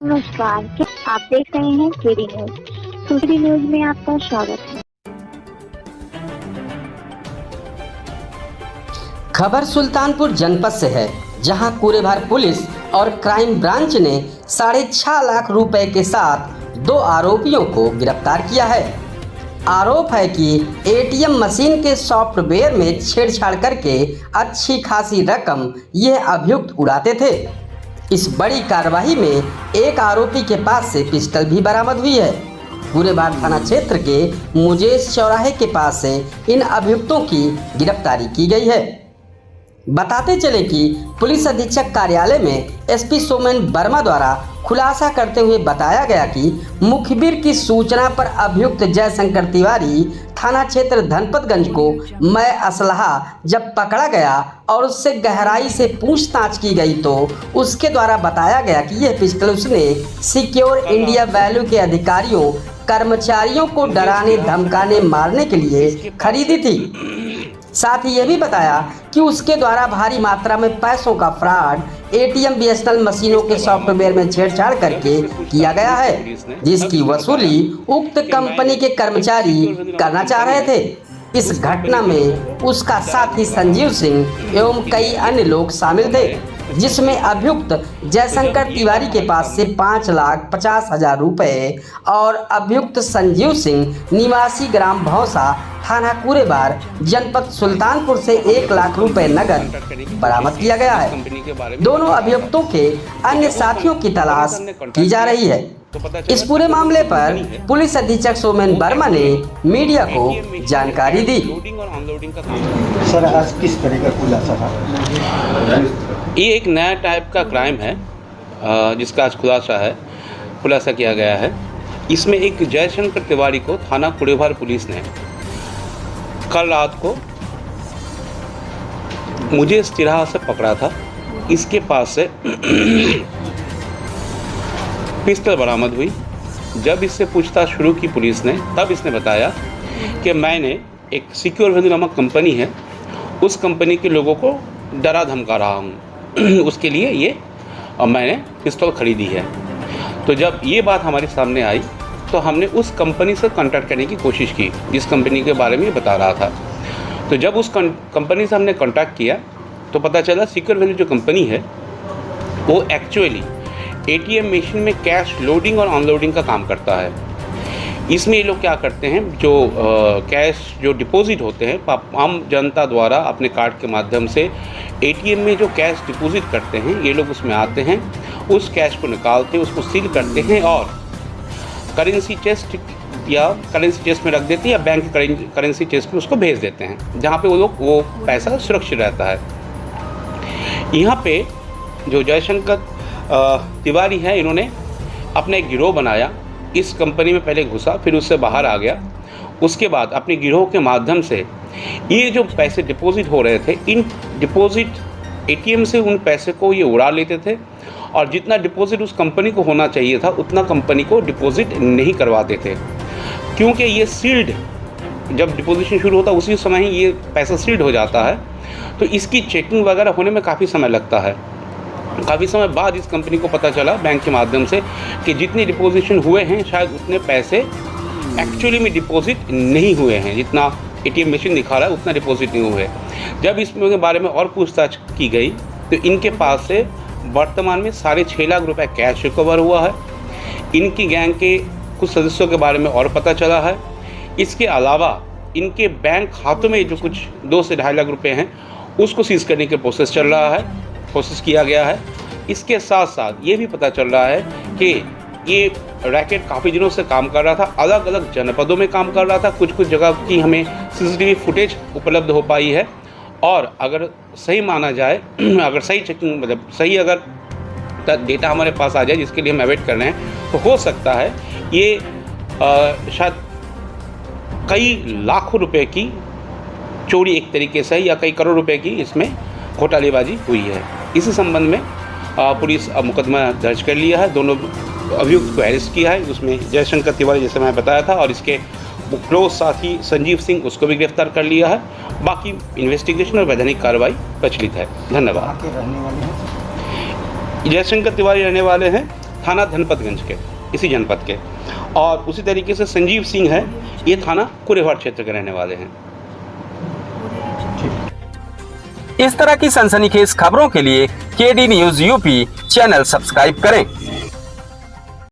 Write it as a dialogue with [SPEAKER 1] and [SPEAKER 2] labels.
[SPEAKER 1] नमस्कार, क्या आप देख रहे हैं केडी न्यूज। केडी न्यूज में आपका स्वागत है।
[SPEAKER 2] खबर सुल्तानपुर जनपद से है, जहां कूरेभार पुलिस और क्राइम ब्रांच ने 6.5 लाख रुपए के साथ 2 आरोपियों को गिरफ्तार किया है। आरोप है कि एटीएम मशीन के सॉफ्टवेयर में छेड़छाड़ करके अच्छी खासी रकम यह अभियुक्त उड़ाते थे। इस बड़ी कार्रवाई में एक आरोपी के पास से पिस्टल भी बरामद हुई है। कूरेभार थाना क्षेत्र के मुजेश चौराहे के पास से इन अभियुक्तों की गिरफ्तारी की गई है। बताते चले कि पुलिस अधीक्षक कार्यालय में एसपी सोमेन वर्मा द्वारा खुलासा करते हुए बताया गया कि मुखबिर की सूचना पर अभियुक्त जयशंकर तिवारी थाना क्षेत्र धनपतगंज को मैं असलहा जब पकड़ा गया और उससे गहराई से पूछताछ की गई तो उसके द्वारा बताया गया कि यह पिस्टल उसने सिक्योर इंडिया वैल्यू के अधिकारियों कर्मचारियों को डराने धमकाने मारने के लिए खरीदी थी। साथ ही यह भी बताया कि उसके द्वारा भारी मात्रा में पैसों का फ्रॉड एटीएम बीएसएनएल मशीनों के सॉफ्टवेयर में छेड़छाड़ करके किया गया है, जिसकी वसूली उक्त कंपनी के कर्मचारी करना चाह रहे थे। इस घटना में उसका साथी संजीव सिंह एवं कई अन्य लोग शामिल थे, जिसमें अभियुक्त जयशंकर तिवारी के पास से 5,50,000 रुपए और अभियुक्त संजीव सिंह निवासी ग्राम भौसा थाना कूरेभार जनपद सुल्तानपुर से 1 लाख रुपए नगद बरामद किया गया है। दोनों अभियुक्तों के अन्य साथियों की तलाश की जा रही है। इस पूरे मामले पर पुलिस अधीक्षक सोमेन वर्मा ने मीडिया को जानकारी दी।
[SPEAKER 3] सर, आज किस तरह का खुलासा था?
[SPEAKER 4] ये एक नया टाइप का क्राइम है जिसका आज खुलासा किया गया है। इसमें एक जयशंकर तिवारी को थाना कूरेभार पुलिस ने कल रात को मुझे इस तिराहा से पकड़ा था। इसके पास से पिस्टल बरामद हुई। जब इससे पूछताछ शुरू की पुलिस ने, तब इसने बताया कि मैंने एक सिक्योर वैल्यू नामक कंपनी है, उस कंपनी के लोगों को डरा धमका रहा हूँ, उसके लिए ये मैंने पिस्तौल खरीदी है। तो जब ये बात हमारे सामने आई तो हमने उस कंपनी से कांटेक्ट करने की कोशिश की, जिस कंपनी के बारे में ये बता रहा था। तो जब उस कंपनी से हमने कांटेक्ट किया तो पता चला सिक्योर वैल्यू जो कंपनी है वो एक्चुअली एटीएम मशीन में कैश लोडिंग और अनलोडिंग का काम करता है। इसमें ये लोग क्या करते हैं, जो कैश जो डिपॉजिट होते हैं आम जनता द्वारा अपने कार्ड के माध्यम से एटीएम में जो कैश डिपॉजिट करते हैं, ये लोग उसमें आते हैं, उस कैश को निकालते हैं, उसको सील करते हैं और करेंसी चेस्ट में रख देते हैं या बैंक करेंसी चेस्ट में उसको भेज देते हैं, जहाँ पे वो पैसा सुरक्षित रहता है। यहाँ पे जो जयशंकर तिवारी है, इन्होंने अपना एक गिरोह बनाया। इस कंपनी में पहले घुसा, फिर उससे बाहर आ गया। उसके बाद अपने गिरोह के माध्यम से ये जो पैसे डिपॉजिट हो रहे थे, इन डिपॉजिट एटीएम से उन पैसे को ये उड़ा लेते थे और जितना डिपॉजिट उस कंपनी को होना चाहिए था उतना कंपनी को डिपॉजिट नहीं करवाते थे, क्योंकि ये सील्ड, जब डिपॉजिशन शुरू होता उसी समय ही ये पैसा सील्ड हो जाता है। तो इसकी चेकिंग वगैरह होने में काफ़ी समय लगता है। काफ़ी समय बाद इस कंपनी को पता चला बैंक के माध्यम से कि जितने डिपॉजिशन हुए हैं शायद उतने पैसे एक्चुअली में डिपॉजिट नहीं हुए हैं, जितना एटीएम मशीन दिखा रहा है उतना डिपॉजिट नहीं हुए। जब इसके बारे में और पूछताछ की गई तो इनके पास से वर्तमान में 6.5 लाख रुपए कैश रिकवर हुआ है। इनकी गैंग के कुछ सदस्यों के बारे में और पता चला है। इसके अलावा इनके बैंक खातों में जो कुछ 2 से 2.5 लाख रुपए हैं उसको सीज करने की कोशिश किया गया है। इसके साथ साथ ये भी पता चल रहा है कि ये रैकेट काफ़ी दिनों से काम कर रहा था, अलग अलग जनपदों में काम कर रहा था। कुछ जगह की हमें सीसीटीवी फुटेज उपलब्ध हो पाई है और अगर सही माना जाए, अगर सही चेकिंग मतलब सही अगर डेटा हमारे पास आ जाए, जिसके लिए हम अवेट कर रहे हैं, तो हो सकता है ये शायद कई लाखों रुपए की चोरी एक तरीके से या कई करोड़ रुपए की इसमें घोटालेबाजी हुई है। इसी संबंध में पुलिस मुकदमा दर्ज कर लिया है। दोनों अभियुक्त को अरेस्ट किया है। उसमें जयशंकर तिवारी, जैसे मैं बताया था, और इसके क्लोज साथी संजीव सिंह, उसको भी गिरफ्तार कर लिया है। बाकी इन्वेस्टिगेशन और वैधानिक कार्रवाई प्रचलित है। धन्यवाद।
[SPEAKER 3] रहने वाले हैं
[SPEAKER 4] जयशंकर तिवारी रहने वाले हैं थाना धनपतगंज के, इसी जनपद के, और उसी तरीके से संजीव सिंह है, ये थाना कुरेभार क्षेत्र के रहने वाले हैं।
[SPEAKER 2] इस तरह की सनसनीखेज खबरों के लिए KD news UP channel subscribe करें।